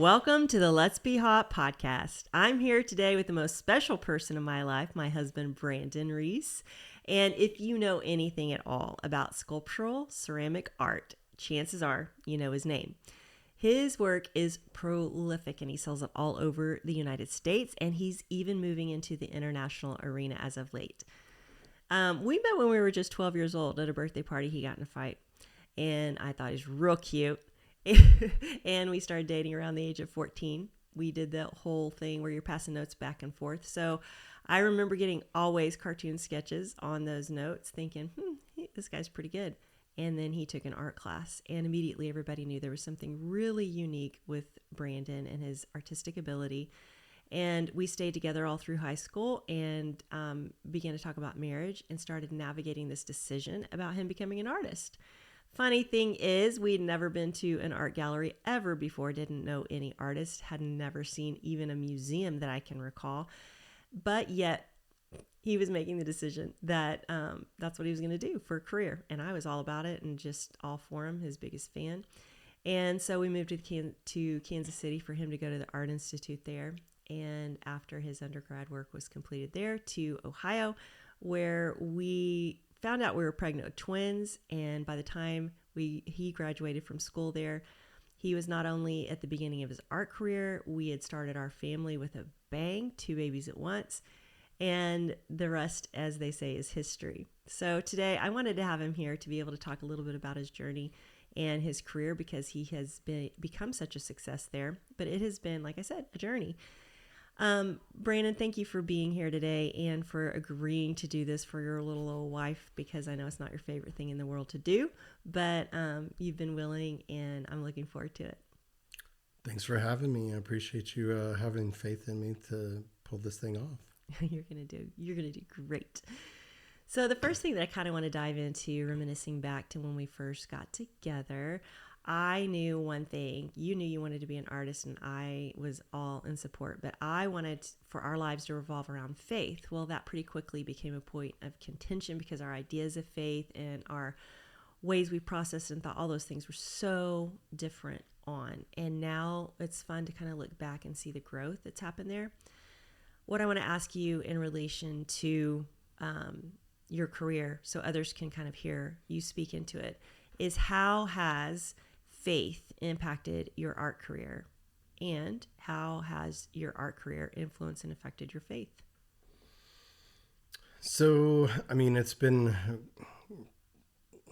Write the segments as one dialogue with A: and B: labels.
A: Welcome to the Let's Be Hot podcast. I'm here today with the most special person in my life, my husband, Brandon Reese. And if you know anything at all about sculptural ceramic art, chances are you know his name. His work is prolific and he sells it all over the United States, and he's even moving into the international arena as of late. We met when we were just 12 years old at a birthday party. He got in a fight, and I thought he was real cute. And we started dating around the age of 14. We did the whole thing where you're passing notes back and forth. So I remember getting always cartoon sketches on those notes thinking, this guy's pretty good. And then he took an art class, and immediately everybody knew there was something really unique with Brandon and his artistic ability. And we stayed together all through high school and began to talk about marriage and started navigating this decision about him becoming an artist. Funny thing is, we'd never been to an art gallery ever before, didn't know any artist, had never seen even a museum that I can recall. But yet, he was making the decision that that's what he was going to do for a career. And I was all about it and just all for him, his biggest fan. And so we moved to Kansas City for him to go to the Art Institute there. And after his undergrad work was completed there, to Ohio, where we found out we were pregnant with twins. And by the time he graduated from school there, he was not only at the beginning of his art career, we had started our family with a bang, 2 babies at once. And the rest, as they say, is history. So today I wanted to have him here to be able to talk a little bit about his journey and his career, because he has become such a success there. But it has been, like I said, a journey. Brandon, thank you for being here today and for agreeing to do this for your little old wife, because I know it's not your favorite thing in the world to do, but you've been willing, and I'm looking forward to it.
B: Thanks for having me. I appreciate you having faith in me to pull this thing off.
A: You're gonna do great. So the first thing that I kind of want to dive into, reminiscing back to when we first got together, I knew one thing. You knew you wanted to be an artist, and I was all in support, but I wanted for our lives to revolve around faith. Well, that pretty quickly became a point of contention, because our ideas of faith and our ways we processed and thought all those things were so different on. And now it's fun to kind of look back and see the growth that's happened there. What I want to ask you in relation to your career, so others can kind of hear you speak into it, is how has faith impacted your art career, and how has your art career influenced and affected your faith?
B: So, I mean, it's been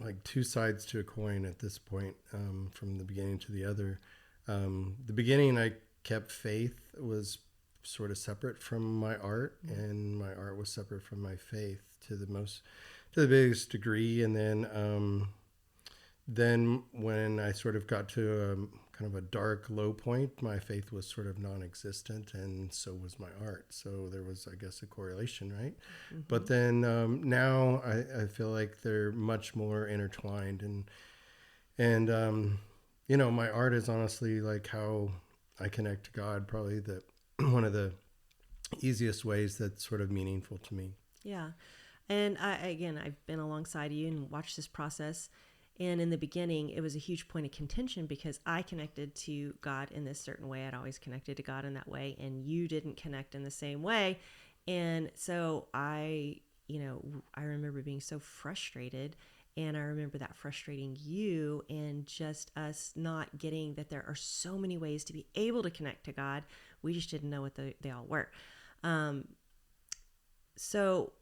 B: like two sides to a coin at this point, from the beginning to the other. The beginning, I kept faith was sort of separate from my art, and my art was separate from my faith to the biggest degree. And then when I sort of got to kind of a dark low point, my faith was sort of non-existent, and so was my art. So there was, I guess, a correlation, right? Mm-hmm. But then now I feel like they're much more intertwined, and my art is honestly like how I connect to God, probably one of the easiest ways that's sort of meaningful to me.
A: Yeah. And I've been alongside you and watched this process. And in the beginning, it was a huge point of contention, because I connected to God in this certain way. I'd always connected to God in that way, and you didn't connect in the same way. And so I remember being so frustrated, and I remember that frustrating you, and just us not getting that there are so many ways to be able to connect to God. We just didn't know what they all were. So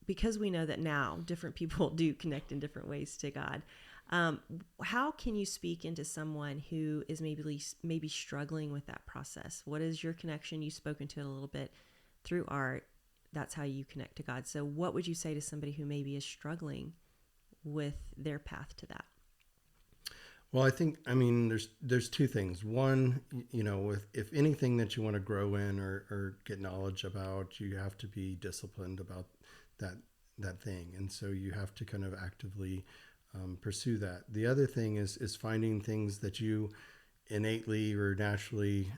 A: because we know that now different people do connect in different ways to God, how can you speak into someone who is maybe struggling with that process? What is your connection? You've spoken to it a little bit through art. That's how you connect to God. So what would you say to somebody who maybe is struggling with their path to that?
B: Well, I think, there's two things. One, if anything that you want to grow in or get knowledge about, you have to be disciplined about that thing. And so you have to kind of actively pursue that. The other thing is finding things that you innately or naturally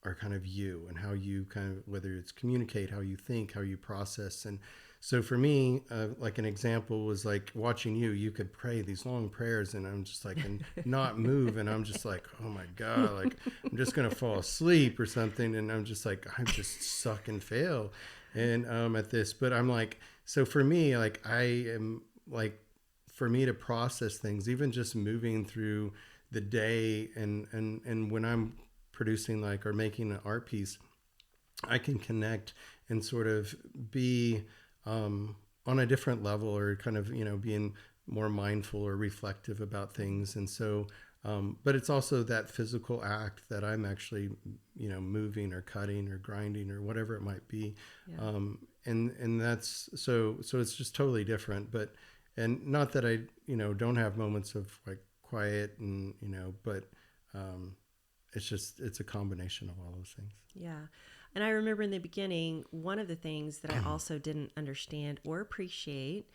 B: are kind of you, and how you kind of, whether it's communicate, how you think, how you process. And So for me, like an example was like watching you could pray these long prayers and I'm just like, and not move. And I'm just like, oh my God, like I'm just going to fall asleep or something. And I'm just like, I just suck and fail. And at this, but I'm like, so for me, like I am like, for me to process things, even just moving through the day and when I'm producing like or making an art piece, I can connect and sort of be on a different level or kind of, being more mindful or reflective about things. And so, but it's also that physical act that I'm actually, moving or cutting or grinding or whatever it might be.
A: Yeah.
B: And that's, so it's just totally different, but, and not that I, don't have moments of like quiet and, but, it's a combination of all those things.
A: Yeah. And I remember in the beginning, one of the things that I also didn't understand or appreciate,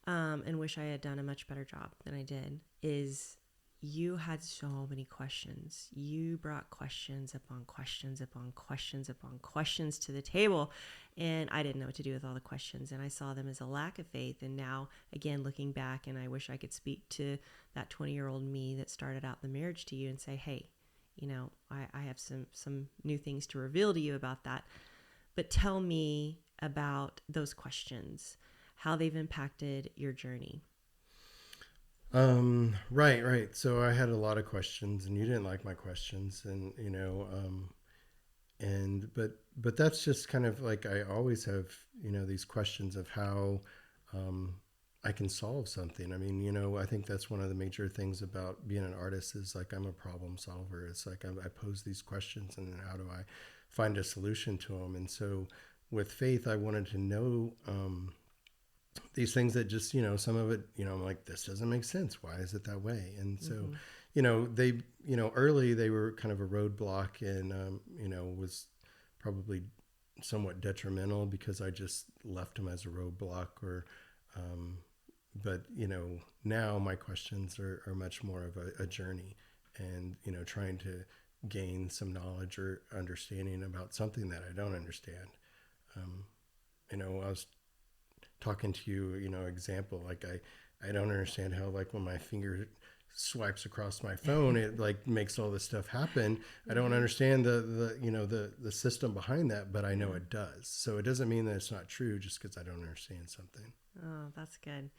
A: and wish I had done a much better job than I did, is you had so many questions. You brought questions upon questions upon questions upon questions to the table. And I didn't know what to do with all the questions. And I saw them as a lack of faith. And now, again, looking back, and I wish I could speak to that 20-year-old me that started out the marriage to you and say, hey, I have some new things to reveal to you about that. But tell me about those questions, how they've impacted your journey.
B: Right. So I had a lot of questions, and you didn't like my questions, and but that's just kind of like I always have, these questions of how I can solve something. I mean, I think that's one of the major things about being an artist is like I'm a problem solver. It's like I pose these questions, and then how do I find a solution to them? And so with faith, I wanted to know. These things that just some of it I'm like, this doesn't make sense, why is it that way? And so they early they were kind of a roadblock, and was probably somewhat detrimental because I just left them as a roadblock, or but now my questions are much more of a journey, and trying to gain some knowledge or understanding about something that I don't understand. I was talking to you, example, like I don't understand how like when my finger swipes across my phone, it like makes all this stuff happen. I don't understand the system behind that, but I know it does. So it doesn't mean that it's not true just because I don't understand something.
A: Oh, that's good.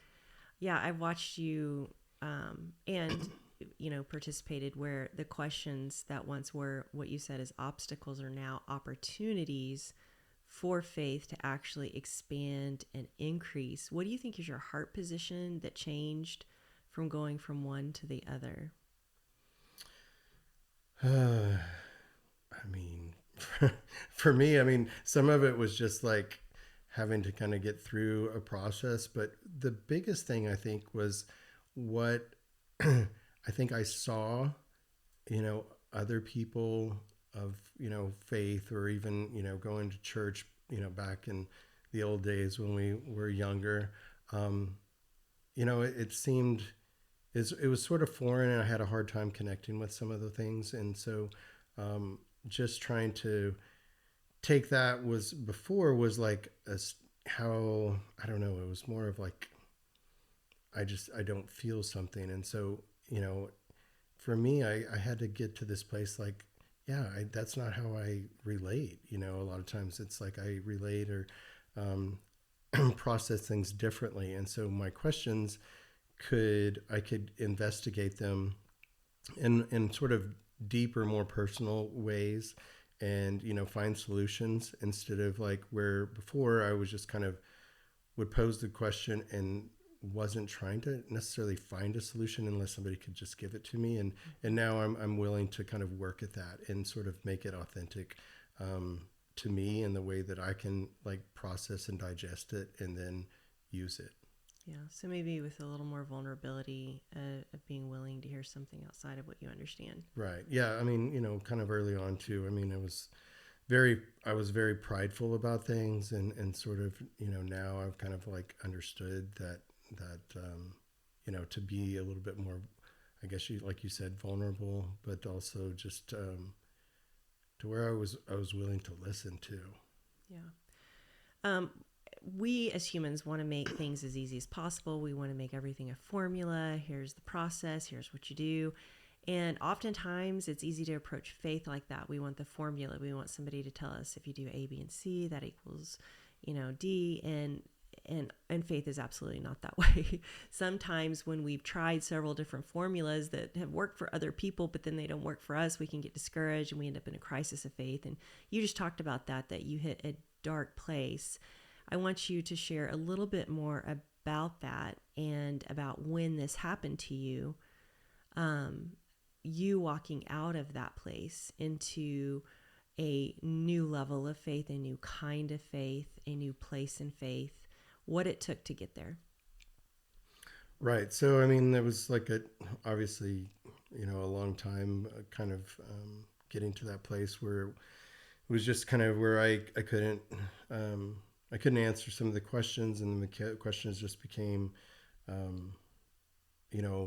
A: Yeah, I watched you and participated where the questions that once were what you said as obstacles are now opportunities for faith to actually expand and increase. What do you think is your heart position that changed from going from one to the other?
B: I mean, for me, I mean, some of it was just like having to kind of get through a process, but the biggest thing I think was what I think I saw, other people of, faith, or even, going to church, back in the old days when we were younger. It seemed, it was sort of foreign, and I had a hard time connecting with some of the things. And so just trying to take that was like how, I don't know, it was more of like, I don't feel something. And so, for me, I had to get to this place like, yeah, that's not how I relate. A lot of times it's like I relate or process things differently. And so my questions I could investigate them in sort of deeper, more personal ways, and find solutions, instead of like where before I was just kind of would pose the question and wasn't trying to necessarily find a solution unless somebody could just give it to me. And now I'm willing to kind of work at that and sort of make it authentic to me in the way that I can like process and digest it and then use it.
A: Yeah, so maybe with a little more vulnerability of being willing to hear something outside of what you understand.
B: Right. Yeah. I mean, kind of early on too. I mean, I was very prideful about things, and sort of, now I've kind of like understood that, to be a little bit more, I guess like you said, vulnerable, but also just, to where I was willing to listen to.
A: Yeah. Um, we as humans want to make things as easy as possible. We want to make everything a formula. Here's the process. Here's what you do. And oftentimes it's easy to approach faith like that. We want the formula. We want somebody to tell us if you do A, B, and C, that equals, D. And faith is absolutely not that way. Sometimes when we've tried several different formulas that have worked for other people, but then they don't work for us, we can get discouraged and we end up in a crisis of faith. And you just talked about that you hit a dark place. I want you to share a little bit more about that and about when this happened to you. You walking out of that place into a new level of faith, a new kind of faith, a new place in faith, what it took to get there.
B: Right. So, I mean, there was like obviously, a long time kind of getting to that place where it was just kind of where I couldn't answer some of the questions, and the questions just became,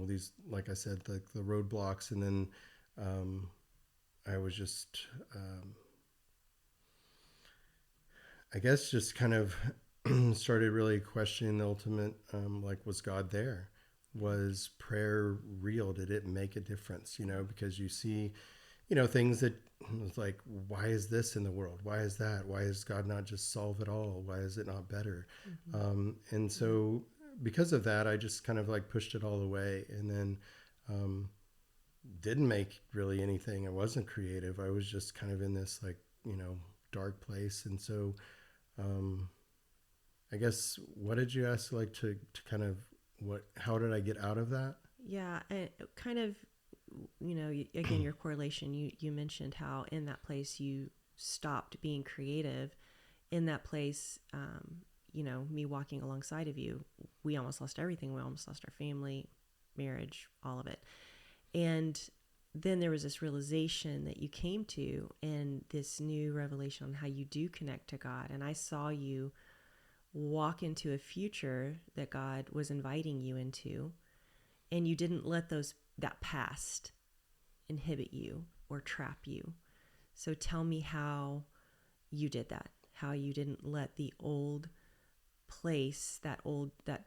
B: these, like I said, the roadblocks. And then I was just, I guess, just kind of started really questioning the ultimate, was God there? Was prayer real? Did it make a difference? Because you see, things that it's like, why is this in the world? Why is that? Why is God not just solve it all? Why is it not better? Mm-hmm. And so because of that, I just kind of like pushed it all away, and then didn't make really anything. I wasn't creative. I was just kind of in this dark place. And so I guess, what did you ask, like to kind of how did I get out of that?
A: Yeah, and kind of, again, your correlation, you mentioned how in that place you stopped being creative. In that place, me walking alongside of you, we almost lost everything. We almost lost our family, marriage, all of it. And then there was this realization that you came to, and this new revelation on how you do connect to God. And I saw you walk into a future that God was inviting you into, and you didn't let that past inhibit you or trap you. So tell me how you did that, how you didn't let the old place, that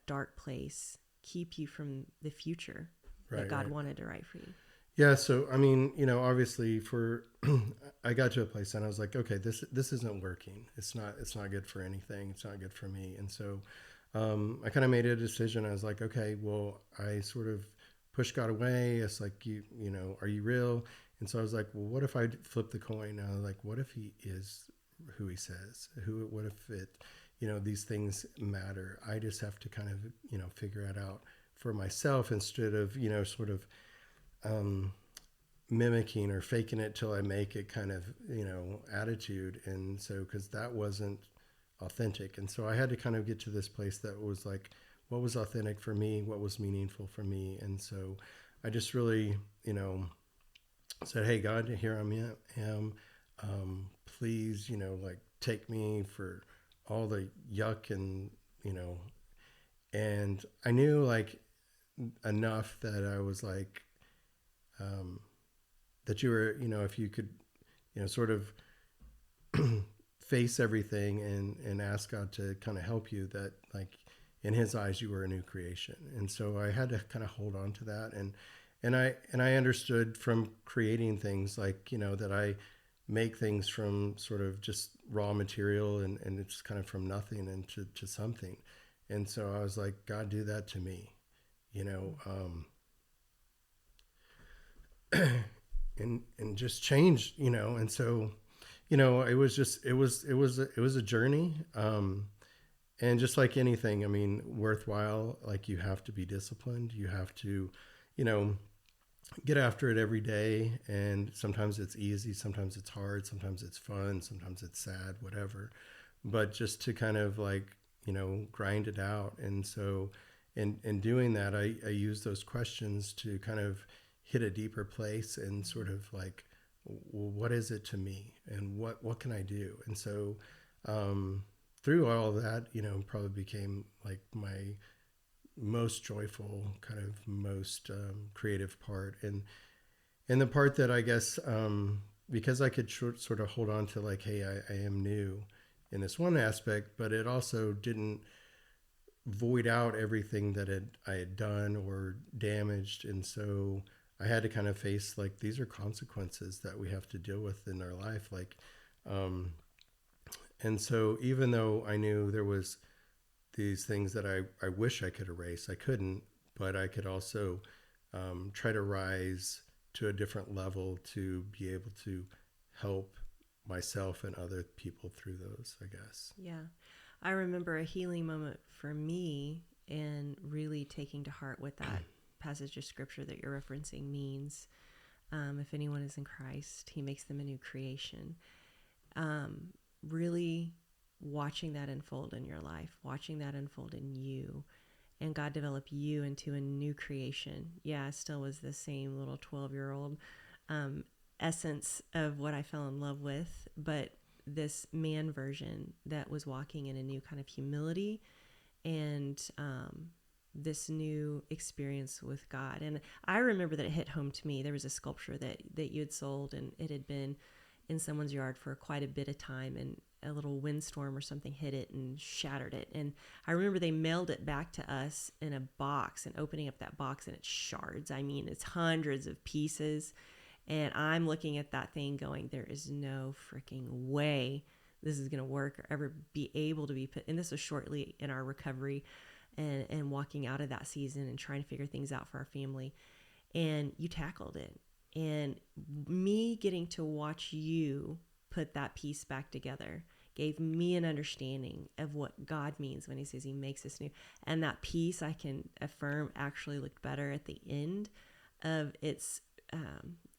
A: dark place, keep you from the future that God wanted to write for you.
B: Yeah. So, I mean, obviously I got to a place and I was like, okay, this isn't working. It's not good for anything. It's not good for me. And so, I kind of made a decision. I was like, okay, well, I sort of pushed God away. It's like, are you real? And so I was like, well, what if I flip the coin? I was like, what if he is who he says? What if it, these things matter? I just have to kind of, figure it out for myself, instead of, sort of, mimicking or faking it till I make it kind of, attitude. And so, because that wasn't authentic. And so I had to kind of get to this place that was like, what was authentic for me? What was meaningful for me? And so I just really, said, hey, God, here I am. Please, take me for all the yuck and, and I knew like enough that I was like, that you were, if you could, sort of face everything and ask God to kind of help you, that like in his eyes, you were a new creation. And so I had to kind of hold on to that. And I understood from creating things like, that I make things from sort of just raw material and it's kind of from nothing into to something. And so I was like, God, do that to me, and just change, and so, it was a journey. And just like anything, I mean, worthwhile, like you have to be disciplined. You have to, get after it every day. And sometimes it's easy, sometimes it's hard, sometimes it's fun, sometimes it's sad, whatever. But just to kind of like, grind it out. And so, in doing that, I use those questions to kind of hit a deeper place and sort of like, well, what is it to me, and what can I do? And so, through all of that, probably became like my most joyful, kind of most creative part, and the part that I guess, because I could sort of hold on to like, hey, I am new, in this one aspect, but it also didn't void out everything that I had done or damaged. And so I had to kind of face like, these are consequences that we have to deal with in our life. Like, and so even though I knew there was these things that I wish I could erase, I couldn't, but I could also try to rise to a different level to be able to help myself and other people through those, I guess.
A: Yeah. I remember a healing moment for me and really taking to heart what that passage of scripture that you're referencing means. If anyone is in Christ, he makes them a new creation. Really watching that unfold in your life, watching that unfold in you, and God develop you into a new creation. Yeah, I still was the same little 12-year-old essence of what I fell in love with, but this man version that was walking in a new kind of humility and this new experience with God. And I remember that it hit home to me. There was a sculpture that you had sold, and it had been in someone's yard for quite a bit of time, and a little windstorm or something hit it and shattered it. And I remember they mailed it back to us in a box, and opening up that box, and it's shards. I mean, it's hundreds of pieces. And I'm looking at that thing going, there is no freaking way this is going to work or ever be able to be put. And this was shortly in our recovery and walking out of that season and trying to figure things out for our family. And you tackled it. And me getting to watch you put that piece back together gave me an understanding of what God means when he says he makes us new. And that piece, I can affirm, actually looked better at the end of its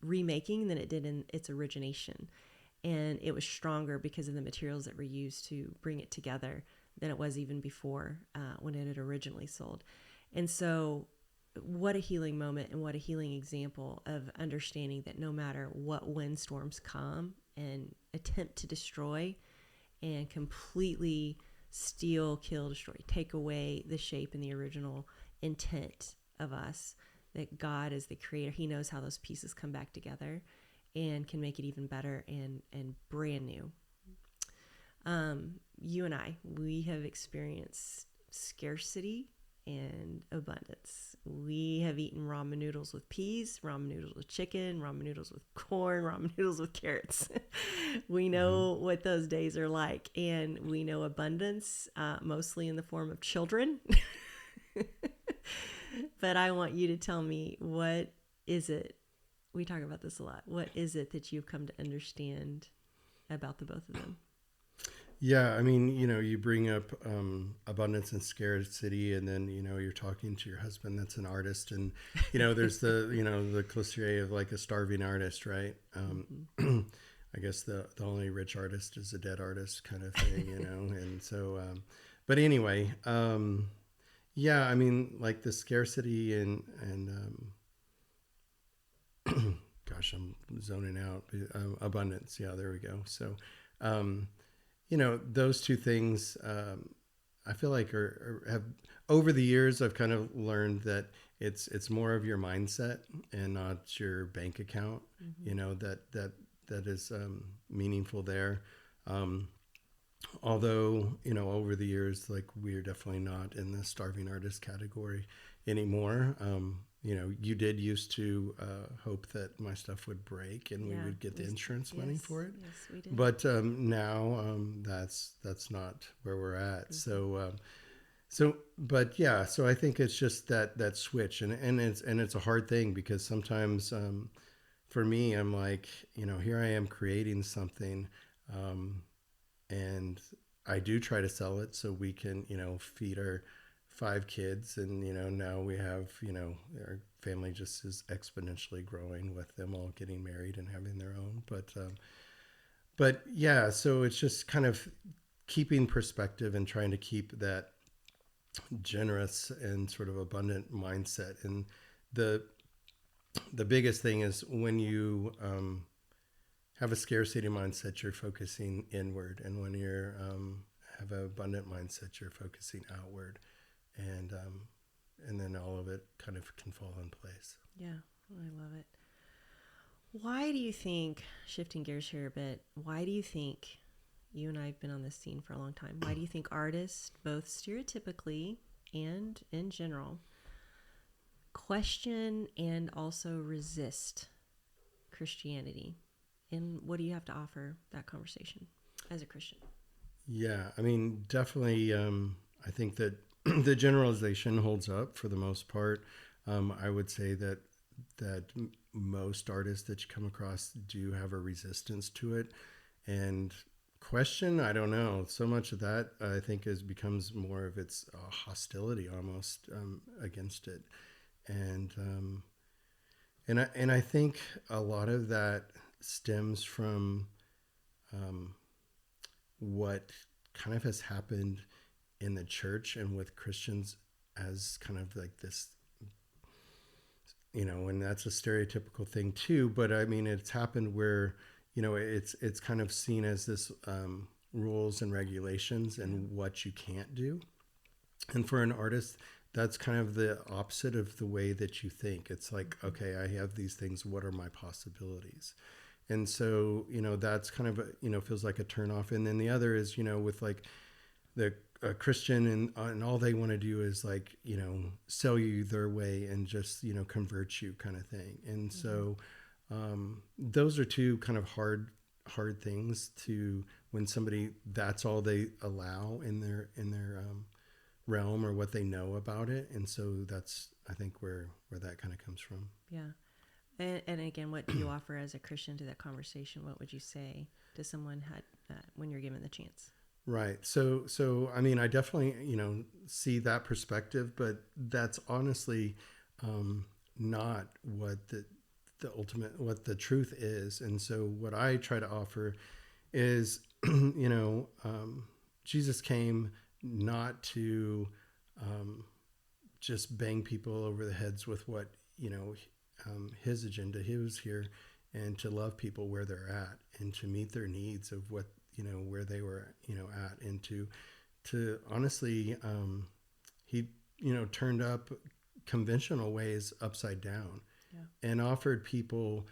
A: remaking than it did in its origination. And it was stronger because of the materials that were used to bring it together than it was even before when it had originally sold. And so what a healing moment and what a healing example of understanding that no matter what windstorms come and attempt to destroy and completely steal, kill, destroy, take away the shape and the original intent of us, that God is the creator. He knows how those pieces come back together and can make it even better and brand new. You and I, we have experienced scarcity and abundance. We have eaten ramen noodles with peas, ramen noodles with chicken, ramen noodles with corn, ramen noodles with carrots. We know what those days are like, and we know abundance, mostly in the form of children. But I want you to tell me, what is it? We talk about this a lot. What is it that you've come to understand about the both of them?
B: Yeah, I mean, you bring up abundance and scarcity, and then you're talking to your husband that's an artist, and there's the cliche of like a starving artist, right? I guess the only rich artist is a dead artist, kind of thing, and so, but anyway, yeah, I mean, like the scarcity and gosh, I'm zoning out. Abundance, yeah, there we go. So. Those two things, I feel like have over the years, I've kind of learned that it's more of your mindset and not your bank account, that is meaningful there. Although, over the years, like we're definitely not in the starving artist category anymore. You did used to hope that my stuff would break and we would get the insurance money for it.
A: Yes, we did.
B: But now that's not where we're at. But yeah, so I think it's just that switch, and it's a hard thing because sometimes for me, I'm like, here I am creating something, and I do try to sell it so we can, feed our 5 kids, and now we have, our family just is exponentially growing with them all getting married and having their own. But yeah, so it's just kind of keeping perspective and trying to keep that generous and sort of abundant mindset. And the biggest thing is when you have a scarcity mindset, you're focusing inward, and when you're have an abundant mindset, you're focusing outward. And then all of it kind of can fall in place.
A: Yeah, I love it. Why do you think, shifting gears here a bit, why do you think You and I have been on this scene for a long time. Why do you think artists, both stereotypically and in general, question and also resist Christianity? And what do you have to offer that conversation as a Christian?
B: Yeah, I mean, definitely. I think that the generalization holds up for the most part. I would say that most artists that you come across do have a resistance to it, and question. I don't know. So much of that I think becomes more of its hostility almost against it, and I think a lot of that stems from what kind of has happened in the church and with Christians as kind of like this, and that's a stereotypical thing too. But I mean, it's happened where, it's kind of seen as this rules and regulations and what you can't do. And for an artist, that's kind of the opposite of the way that you think. It's like, okay, I have these things. What are my possibilities? And so, that's kind of, feels like a turnoff. And then the other is, with like the Christian and all they want to do is like, sell you their way and just, convert you kind of thing. And so those are two kind of hard things to, when somebody, that's all they allow in their realm or what they know about it. And so that's, I think, where that kind of comes from.
A: Yeah. And again, what do you offer as a Christian to that conversation? What would you say to someone when you're given the chance?
B: Right. So I mean, I definitely, see that perspective, but that's honestly not what the ultimate, what the truth is. And so what I try to offer is, Jesus came not to just bang people over the heads with what, his agenda. He was here and to love people where they're at and to meet their needs of what, where they were, at, and to honestly, he, turned up conventional ways upside down and offered people,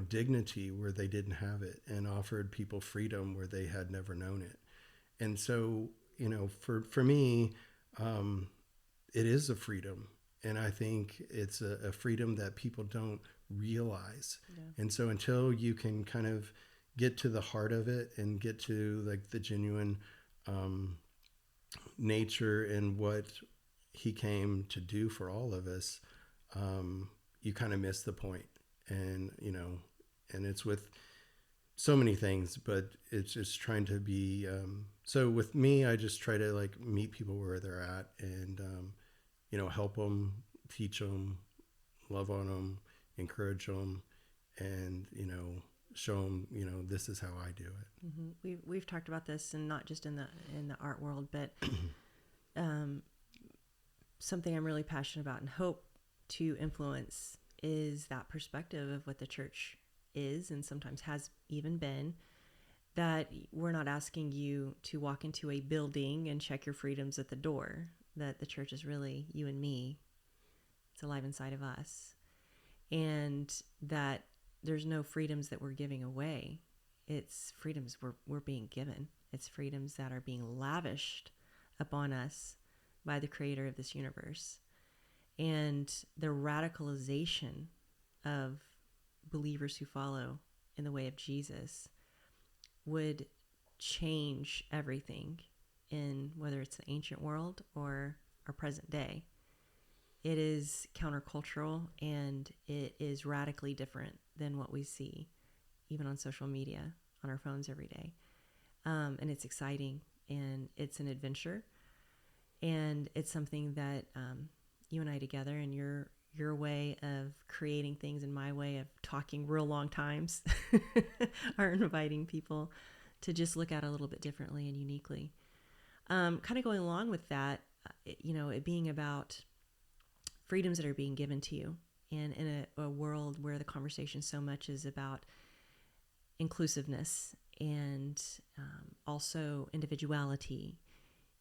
B: dignity where they didn't have it, and offered people freedom where they had never known it. And so, for me, it is a freedom. And I think it's a freedom that people don't realize. Yeah. And so until you can kind of get to the heart of it and get to like the genuine nature and what he came to do for all of us, you kind of miss the point. And, and it's with so many things, but it's just trying to be, so with me, I just try to like meet people where they're at and, help them, teach them, love on them, encourage them, and, show them, this is how I do it.
A: Mm-hmm. We've talked about this, and not just in the art world, but something I'm really passionate about and hope to influence is that perspective of what the church is and sometimes has even been, that we're not asking you to walk into a building and check your freedoms at the door, that the church is really you and me. It's alive inside of us. And that there's no freedoms that we're giving away. It's freedoms we're being given. It's freedoms that are being lavished upon us by the creator of this universe. And the radicalization of believers who follow in the way of Jesus would change everything in whether it's the ancient world or our present day. It is countercultural, and it is radically different than what we see even on social media, on our phones every day. And it's exciting, and it's an adventure, and it's something that you and I together, and your way of creating things and my way of talking real long times are inviting people to just look at it a little bit differently and uniquely. Kind of going along with that, it being about freedoms that are being given to you, and in a world where the conversation so much is about inclusiveness and also individuality.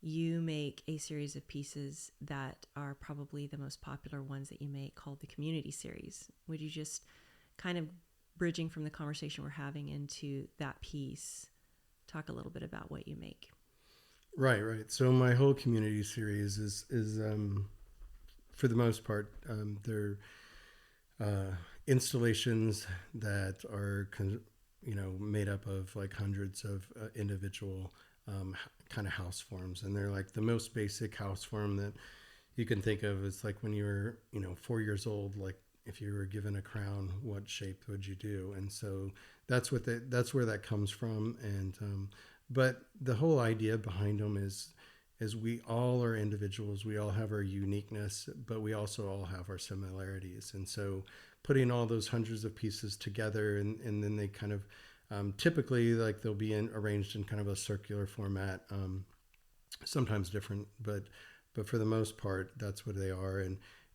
A: You make a series of pieces that are probably the most popular ones that you make, called the Community Series. Would you just kind of, bridging from the conversation we're having into that piece, talk a little bit about what you make.
B: Right, right. So my whole community series is for the most part, they're installations that are made up of like hundreds of individual kind of house forms, and they're like the most basic house form that you can think of. Is like when you were 4 years old, like if you were given a crown, what shape would you do? And so that's where that comes from. And but the whole idea behind them is we all are individuals. We all have our uniqueness, but we also all have our similarities. And so putting all those hundreds of pieces together, and then they kind of typically, like, they'll be arranged in kind of a circular format, sometimes different, but for the most part, that's what they are.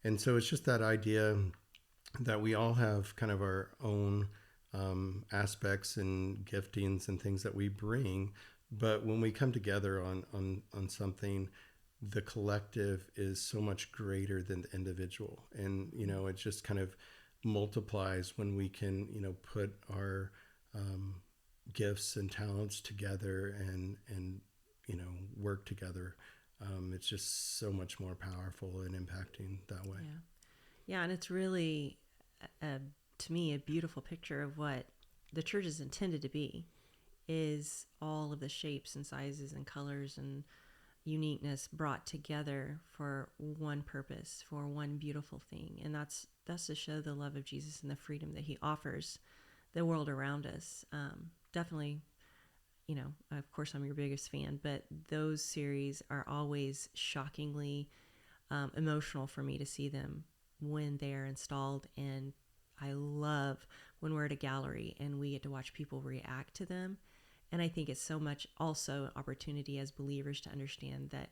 B: And so it's just that idea that we all have kind of our own aspects and giftings and things that we bring, but when we come together on something, the collective is so much greater than the individual. And it just kind of multiplies when we can put our gifts and talents together and work together. It's just so much more powerful and impacting that way.
A: Yeah, and it's really, to me, a beautiful picture of what the church is intended to be, is all of the shapes and sizes and colors and uniqueness brought together for one purpose, for one beautiful thing. And that's to show the love of Jesus and the freedom that he offers the world around us. Definitely, of course, I'm your biggest fan, but those series are always shockingly emotional for me to see them when they're installed. And I love when we're at a gallery and we get to watch people react to them. And I think it's so much also an opportunity as believers to understand that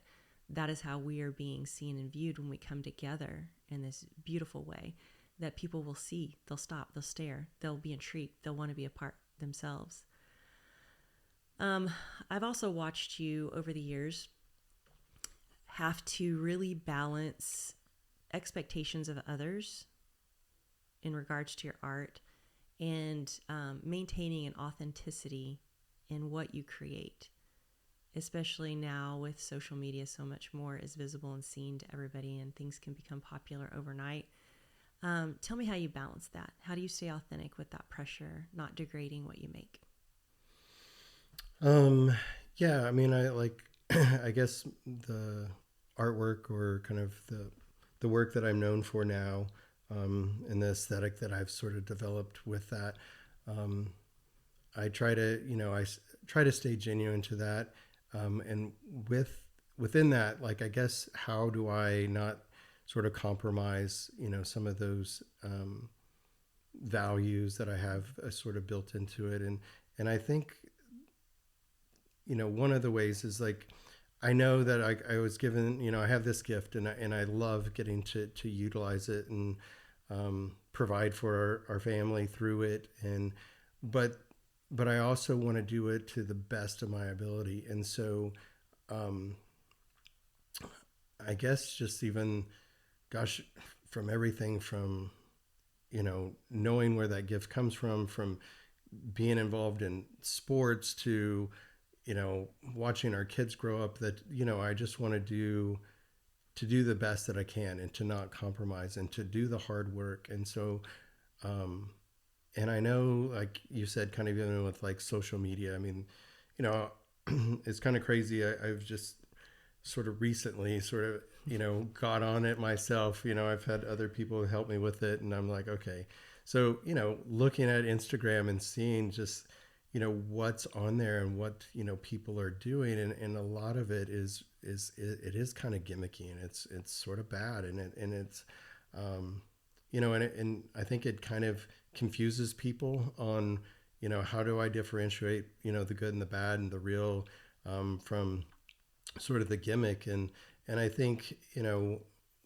A: that is how we are being seen and viewed when we come together in this beautiful way, that people will see, they'll stop, they'll stare, they'll be intrigued, they'll want to be a part themselves. I've also watched you over the years have to really balance expectations of others in regards to your art and maintaining an authenticity in what you create, especially now with social media. So much more is visible and seen to everybody, and things can become popular overnight. Tell me how you balance that. How do you stay authentic with that pressure, not degrading what you make?
B: Yeah, I mean, I like, I guess the artwork, or kind of the work that I'm known for now, and the aesthetic that I've sort of developed with that. I try to, try to stay genuine to that. And within that, like, I guess, how do I not sort of compromise, some of those, values that I have sort of built into it. And I think, one of the ways is, like, I know that I was given, I have this gift, and I love getting to utilize it and provide for our family through it. But I also want to do it to the best of my ability. And so, I guess, just even, gosh, from everything from, knowing where that gift comes from being involved in sports to, watching our kids grow up, that, I just want to do the best that I can, and to not compromise, and to do the hard work. And so, and I know, like you said, kind of even with like social media, I mean, it's kind of crazy. I've just sort of recently got on it myself. I've had other people help me with it, and I'm like, okay. So, looking at Instagram and seeing just, what's on there and what, people are doing. And a lot of it is kind of gimmicky, and it's sort of bad. And it's, and I think it kind of confuses people on, how do I differentiate, the good and the bad and the real, from sort of the gimmick. And I think,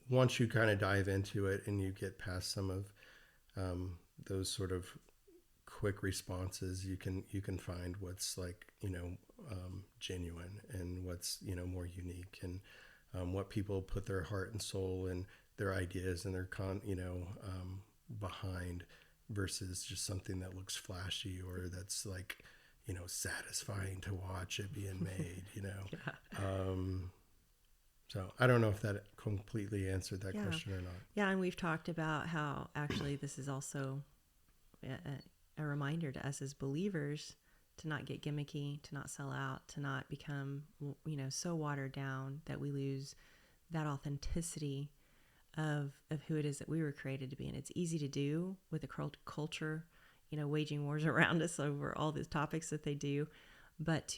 B: once you kind of dive into it and you get past some of, those sort of quick responses, you can find what's, like, genuine, and what's, more unique, and what people put their heart and soul and their ideas and their behind, versus just something that looks flashy, or that's, like, satisfying to watch it being made,
A: Yeah.
B: So I don't know if that completely answered that
A: Yeah.
B: question or not.
A: Yeah. And we've talked about how actually this is also a reminder to us as believers to not get gimmicky, to not sell out, to not become, so watered down that we lose that authenticity of who it is that we were created to be. And it's easy to do with the culture, waging wars around us over all these topics that they do. But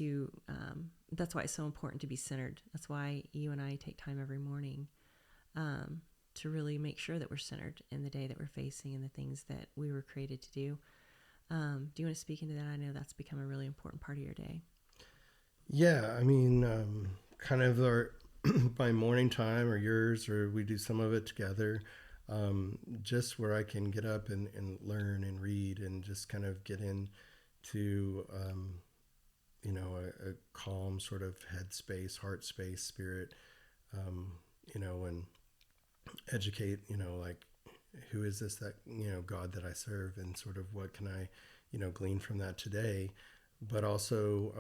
A: that's why it's so important to be centered. That's why you and I take time every morning to really make sure that we're centered in the day that we're facing and the things that we were created to do. Do you want to speak into that? I know that's become a really important part of your day.
B: Yeah, I mean, kind of our by morning time or yours, or we do some of it together. Just where I can get up and learn and read and just kind of get into a calm sort of head space, heart space, spirit, and educate, like who is this that, God that I serve, and sort of what can I, glean from that today, but also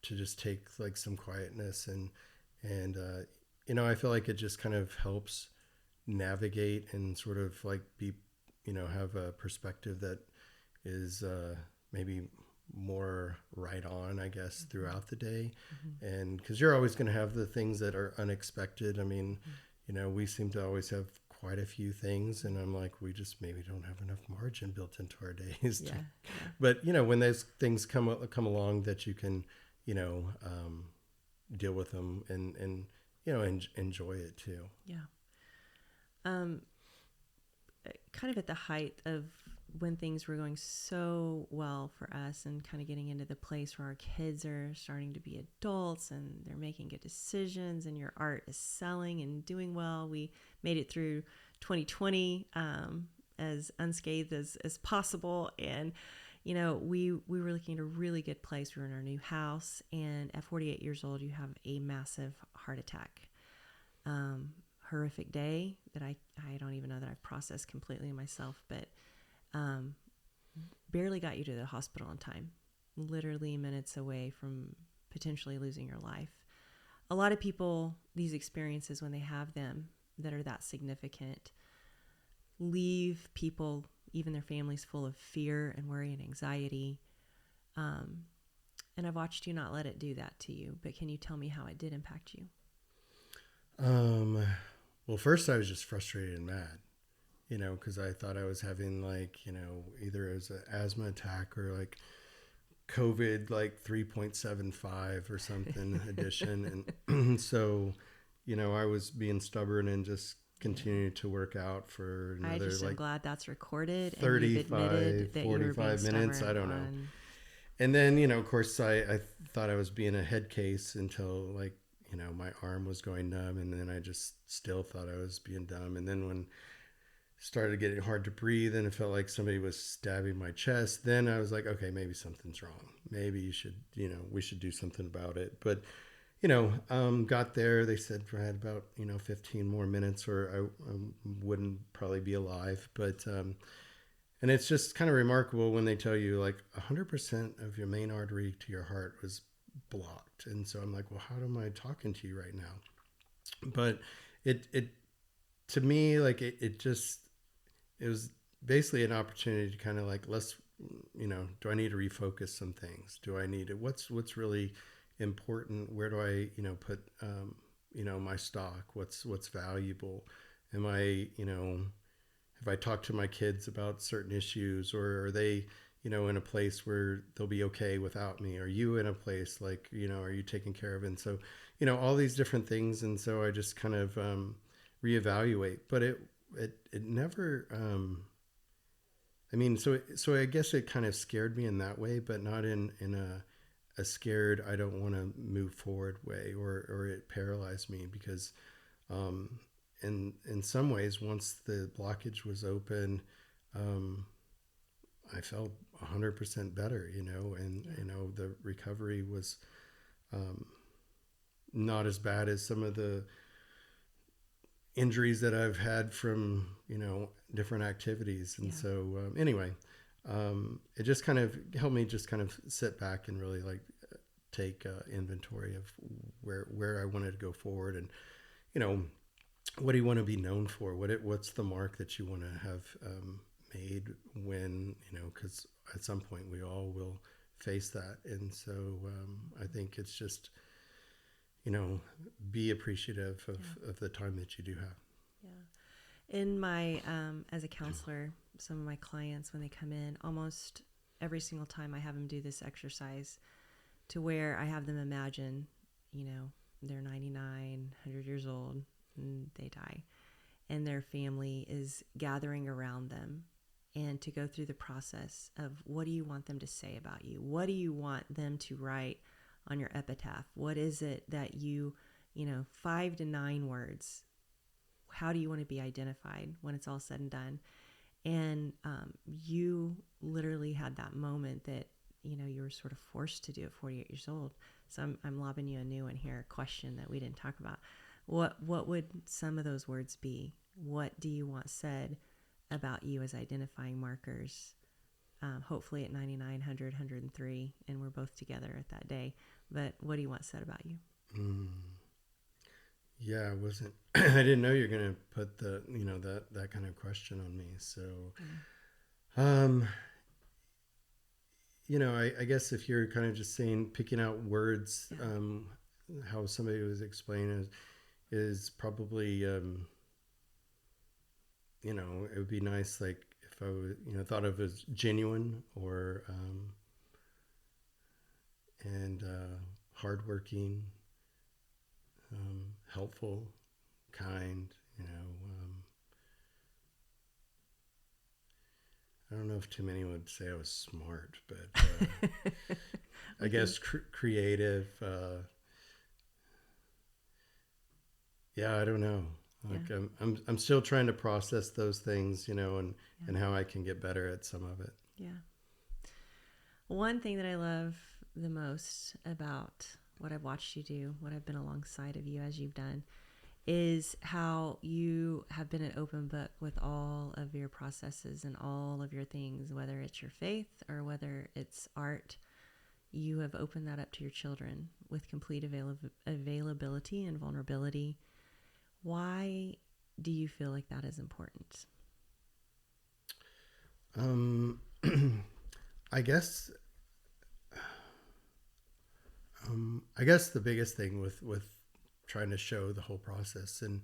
B: to just take like some quietness and I feel like it just kind of helps navigate and sort of like be, have a perspective that is maybe more right on, I guess, throughout the day.
A: Mm-hmm.
B: And because you're always going to have the things that are unexpected. I mean, we seem to always have quite a few things, and I'm like, we just maybe don't have enough margin built into our days.
A: Yeah.
B: But when those things come along that you can, deal with them and enjoy it too.
A: Yeah. Kind of at the height of when things were going so well for us and kind of getting into the place where our kids are starting to be adults and they're making good decisions and your art is selling and doing well. We made it through 2020 as unscathed as possible. And, we were looking at a really good place. We were in our new house, and at 48 years old, you have a massive heart attack. Horrific day that I don't even know that I've processed completely myself, but barely got you to the hospital in time, literally minutes away from potentially losing your life. A lot of people, these experiences, when they have them that are that significant, leave people, even their families, full of fear and worry and anxiety. And I've watched you not let it do that to you, but can you tell me how it did impact you?
B: Well, first I was just frustrated and mad, because I thought I was having like, either it was an asthma attack or like COVID, like 3.75 or something edition. And so, I was being stubborn and just continued to work out for
A: I
B: another
A: just am
B: like
A: glad that's recorded.
B: 35, 45 minutes. I don't know. And then, of course, I thought I was being a head case until like, my arm was going numb, and then I just still thought I was being dumb. And then when it started getting hard to breathe and it felt like somebody was stabbing my chest, then I was like, okay, maybe something's wrong. Maybe you should, we should do something about it. But, got there. They said I had about, 15 more minutes or I wouldn't probably be alive. But, and it's just kind of remarkable when they tell you like 100% of your main artery to your heart was blocked. And so I'm like, well, how am I talking to you right now? But it to me, like it was basically an opportunity to kind of like, let's, do I need to refocus some things? Do I need to, what's really important? Where do I, put, my stock? What's valuable? Am I, have I talked to my kids about certain issues, or are they, in a place where they'll be okay without me? Are you in a place like, are you taken care of? And so, all these different things. And so I just kind of reevaluate, but it never, I mean, so I guess it kind of scared me in that way, but not in a scared, I don't want to move forward way, or it paralyzed me, because in some ways, once the blockage was open, I felt 100% better, and the recovery was not as bad as some of the injuries that I've had from different activities. And so anyway, it just kind of helped me just kind of sit back and really like take inventory of where I wanted to go forward, and you know, what do you want to be known for? What's the mark that you want to have made when, you know, because at some point we all will face that. And so I think it's just, you know, be appreciative of the time that you do have.
A: Yeah. In my, as a counselor, some of my clients, when they come in, almost every single time I have them do this exercise to where I have them imagine, you know, they're 99, 100 years old, and they die, and their family is gathering around them, and to go through the process of what do you want them to say about you? What do you want them to write on your epitaph? What is it that you know, 5 to 9 words. How do you want to be identified when it's all said and done? And you literally had that moment that, you know, you were sort of forced to do at 48 years old. So I'm lobbing you a new one here, a question that we didn't talk about. What would some of those words be? What do you want said about you as identifying markers? Hopefully at 99, 100, 103, and we're both together at that day. But what do you want said about you?
B: Yeah, I wasn't. I didn't know you're gonna put the, you know, that kind of question on me. So, you know, I guess if you're kind of just saying, picking out words, how somebody was explaining is probably, you know, it would be nice, like if I was, you know, thought of as genuine or and hardworking, helpful, kind, you know. I don't know if too many would say I was smart, but I guess creative. Yeah, I don't know. Like I'm still trying to process those things, you know, and how I can get better at some of it.
A: Yeah. One thing that I love the most about what I've watched you do, what I've been alongside of you as you've done, is how you have been an open book with all of your processes and all of your things, whether it's your faith or whether it's art. You have opened that up to your children with complete availability and vulnerability. Why do you feel like that is important?
B: I guess the biggest thing with trying to show the whole process and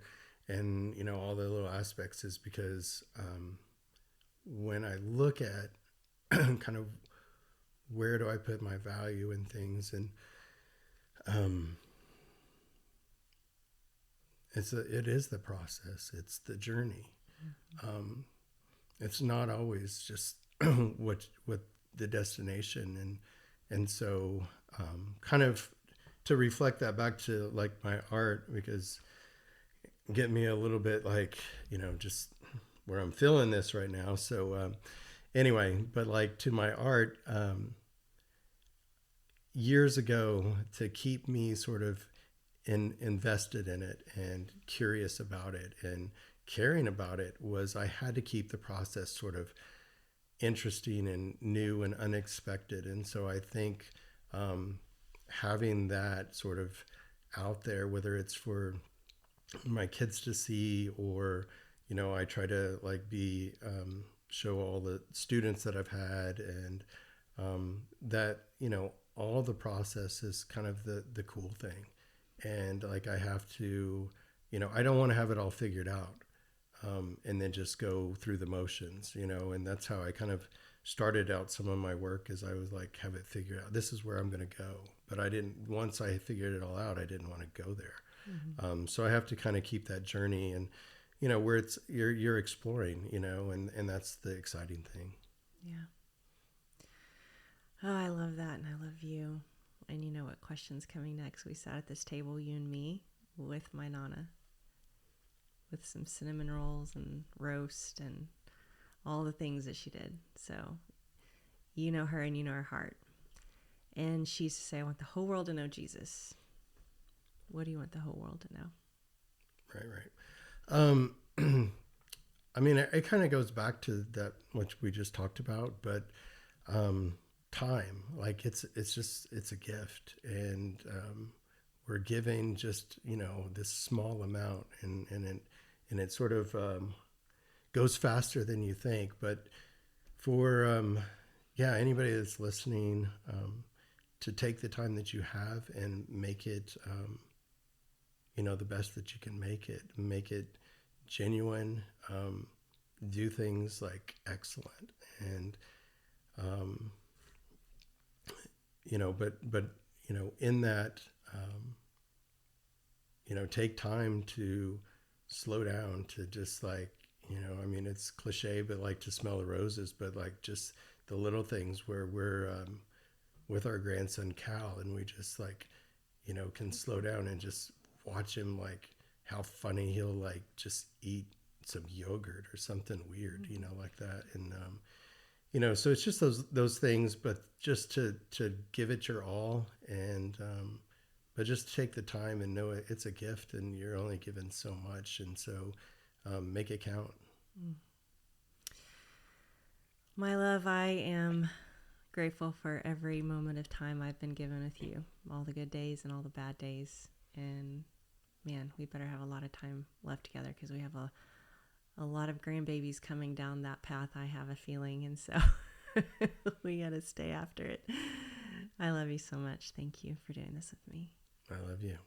B: you know, all the little aspects is because when I look at kind of where do I put my value in things, and it is the process, it's the journey. It's not always just what the destination, and so kind of to reflect that back to like my art, because get me a little bit like, you know, just where I'm feeling this right now. So anyway, but like to my art, years ago, to keep me sort of invested in it and curious about it and caring about it, was I had to keep the process sort of interesting and new and unexpected. And so I think having that sort of out there, whether it's for my kids to see, or, you know, I try to like be show all the students that I've had, and that, you know, all the process is kind of the cool thing. And like I have to, you know, I don't want to have it all figured out and then just go through the motions, you know. And that's how I kind of started out some of my work, is I was like, have it figured out, this is where I'm going to go. But I didn't, once I figured it all out, I didn't want to go there. So I have to kind of keep that journey, and, you know, where it's you're exploring, you know, and that's the exciting thing.
A: Yeah. Oh, I love that, and I love you. And you know what question's coming next? We sat at this table, you and me, with my Nana, with some cinnamon rolls and roast and all the things that she did. So you know her and you know her heart. And she used to say, I want the whole world to know Jesus. What do you want the whole world to know?
B: Right. I mean, it kind of goes back to that, which we just talked about, but time, like it's a gift, and we're giving just, this small amount, and it sort of goes faster than you think. But for anybody that's listening, to take the time that you have and make it the best that you can make it genuine, do things like excellent, and but in that, take time to slow down, to just like, I mean, it's cliche, but like to smell the roses, but like just the little things where we're with our grandson Cal, and we just like, can slow down and just watch him, like how funny he'll like just eat some yogurt or something weird, like that. And so it's just those things, but just to give it your all, and but just take the time and know it's a gift, and you're only given so much, and so make it count.
A: My love, I am grateful for every moment of time I've been given with you, all the good days and all the bad days. And man, we better have a lot of time left together, because we have a lot of grandbabies coming down that path, I have a feeling. And so we got to stay after it. I love you so much. Thank you for doing this with me.
B: I love you.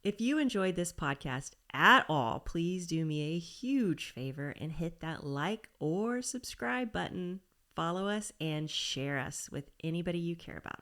A: If you enjoyed this podcast at all, please do me a huge favor and hit that like or subscribe button. Follow us and share us with anybody you care about.